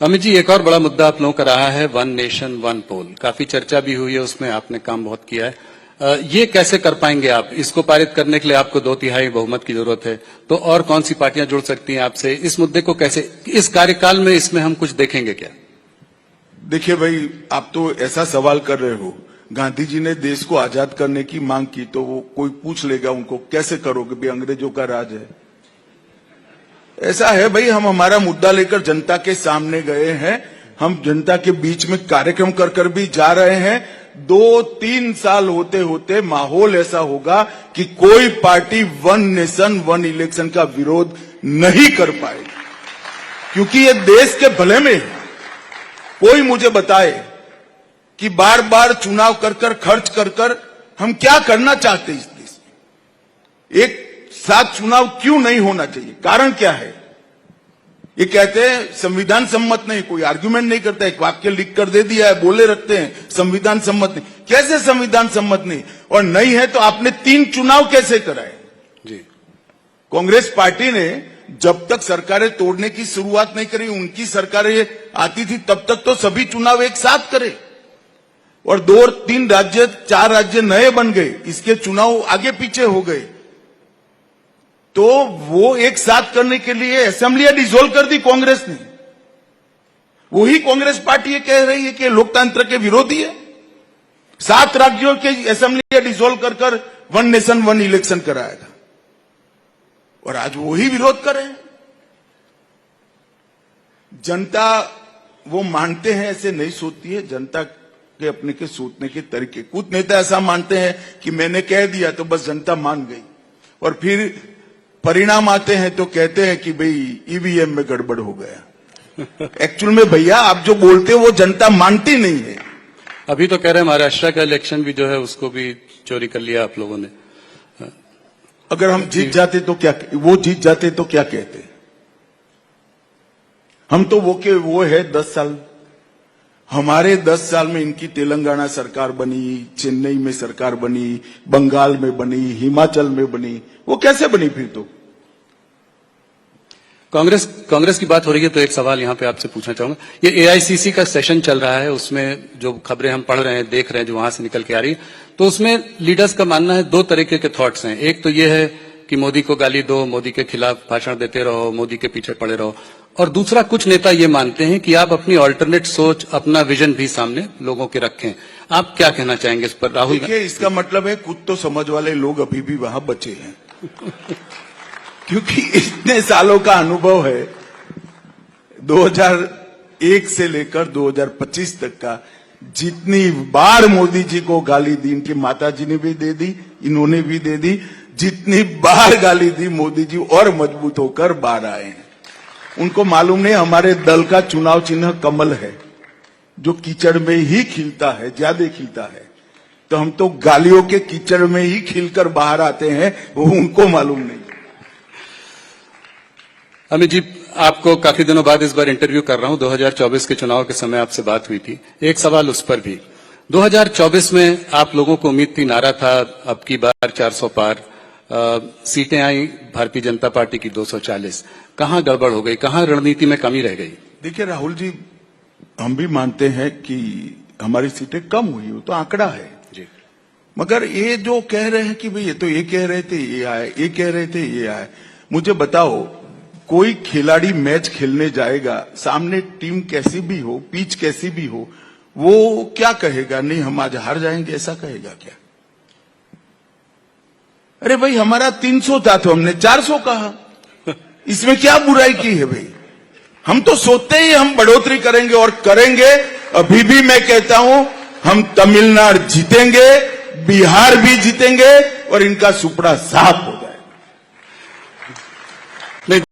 अमित जी, एक और बड़ा मुद्दा आप लोगों का रहा है वन नेशन वन पोल। काफी चर्चा भी हुई है, उसमें आपने काम बहुत किया है। ये कैसे कर पाएंगे आप? इसको पारित करने के लिए आपको 2/3 बहुमत की जरूरत है, तो और कौन सी पार्टियां जुड़ सकती हैं आपसे? इस मुद्दे को कैसे, इस कार्यकाल में इसमें हम कुछ देखेंगे क्या? देखिए भाई, आप तो ऐसा सवाल कर रहे हो, गांधी जी ने देश को आजाद करने की मांग की, तो वो कोई पूछ लेगा उनको कैसे करोगे भाई, अंग्रेजों का राज है। ऐसा है भाई, हम हमारा मुद्दा लेकर जनता के सामने गए हैं, हम जनता के बीच में कार्यक्रम कर कर भी जा रहे हैं। 2-3 साल होते होते माहौल ऐसा होगा कि कोई party one nation one election का विरोध नहीं कर पाएगी, क्योंकि ये देश के भले में है। कोई मुझे बताए कि बार बार चुनाव कर कर खर्च कर कर हम क्या करना चाहते हैं इस देश में? एक साथ चुनाव क्यों नहीं होना चाहिए? कारण क्या है? ये कहते हैं संविधान सम्मत नहीं, कोई आर्गुमेंट नहीं करता, एक वाक्य लिख कर दे दिया है, बोले रखते हैं संविधान सम्मत नहीं। कैसे संविधान सम्मत नहीं? और नहीं है तो आपने 3 चुनाव कैसे कराए? जी, कांग्रेस पार्टी ने जब तक सरकारें तोड़ने की शुरुआत नहीं करी, उनकी सरकारें आती थी, तब तक तो सभी चुनाव एक साथ करे, और 2-3 राज्य 4 राज्य नए बन गए, इसके चुनाव आगे पीछे हो गए। तो वो एक साथ करने के लिए असेंबलियां डिसॉल्व कर दी कांग्रेस ने। वही कांग्रेस पार्टी ये कह रही है कि लोकतंत्र के विरोधी है। 7 राज्यों के असेंबलियां डिसॉल्व कर कर वन नेशन वन इलेक्शन कराया था, और आज वही विरोध कर रहे हैं। जनता वो मानते हैं, ऐसे नहीं सोचती है जनता के अपने के सोचने के तरीके। कुछ नेता ऐसा मानते हैं कि मैंने कह दिया तो बस जनता मान गई, और फिर परिणाम आते हैं तो कहते हैं कि भाई ईवीएम में गड़बड़ हो गया। एक्चुअल में भैया आप जो बोलते हो वो जनता मानती नहीं है। अभी तो कह रहे हैं महाराष्ट्र का इलेक्शन भी जो है उसको भी चोरी कर लिया आप लोगों ने। अगर हम जीत जाते तो क्या, वो जीत जाते तो क्या कहते? हम तो वो है 10 साल, हमारे 10 साल में इनकी तेलंगाना सरकार बनी, चेन्नई में सरकार बनी, बंगाल में बनी, हिमाचल में बनी, वो कैसे बनी फिर? तो कांग्रेस की बात हो रही है तो एक सवाल यहां पे आपसे पूछना चाहूंगा। ये एआईसीसी का सेशन चल रहा है, उसमें जो खबरें हम पढ़ रहे हैं, देख रहे हैं, जो वहां से निकल के आ रही है, तो उसमें लीडर्स का मानना है 2 तरीके के थॉट्स हैं। एक तो ये है कि मोदी को गाली दो, मोदी के खिलाफ भाषण देते रहो, मोदी के पीछे पड़े रहो, और दूसरा कुछ नेता ये मानते हैं कि आप अपनी ऑल्टरनेट सोच, अपना विजन भी सामने लोगों के रखें। आप क्या कहना चाहेंगे इस पर राहुल? देखिए, इसका मतलब है कुछ तो समझ वाले लोग अभी भी वहां बचे हैं क्योंकि इतने सालों का अनुभव है, 2001 से लेकर 2025 तक का, जितनी बार मोदी जी को गाली दी, इनकी माता जी ने भी दे दी, इन्होंने भी दे दी, जितनी बार गाली दी मोदी जी और मजबूत होकर बाहर आए हैं। उनको मालूम नहीं हमारे दल का चुनाव चिन्ह कमल है, जो कीचड़ में ही खिलता है, ज्यादा खिलता है। तो हम तो गालियों के कीचड़ में ही खिलकर बाहर आते हैं, वो उनको मालूम नहीं। अमित जी, आपको काफी दिनों बाद इस बार इंटरव्यू कर रहा हूं। 2024 के चुनाव के समय आपसे बात हुई थी, एक सवाल उस पर भी। 2024 में आप लोगों को उम्मीद थी, नारा था अब की बार 400 पार, सीटें आई भारतीय जनता पार्टी की 240। कहां गड़बड़ हो गई, कहां रणनीति में कमी रह गई? देखिए राहुल जी, हम भी मानते हैं कि हमारी सीटें कम हुई, वो तो आंकड़ा है जी। मगर ये जो कह रहे हैं कि भाई ये तो ये कह रहे थे ये आए, ये कह रहे थे ये आए, मुझे बताओ, कोई खिलाड़ी मैच खेलने जाएगा, सामने टीम कैसी भी हो, पिच कैसी भी हो, वो क्या कहेगा? नहीं हम आज हार जाएंगे, ऐसा कहेगा क्या? अरे भाई, हमारा 300 था तो हमने 400 कहा, इसमें क्या बुराई की है भाई? हम तो सोचते ही हम बढ़ोतरी करेंगे और करेंगे। अभी भी मैं कहता हूं, हम तमिलनाडु जीतेंगे, बिहार भी जीतेंगे, और इनका सुपड़ा साफ हो।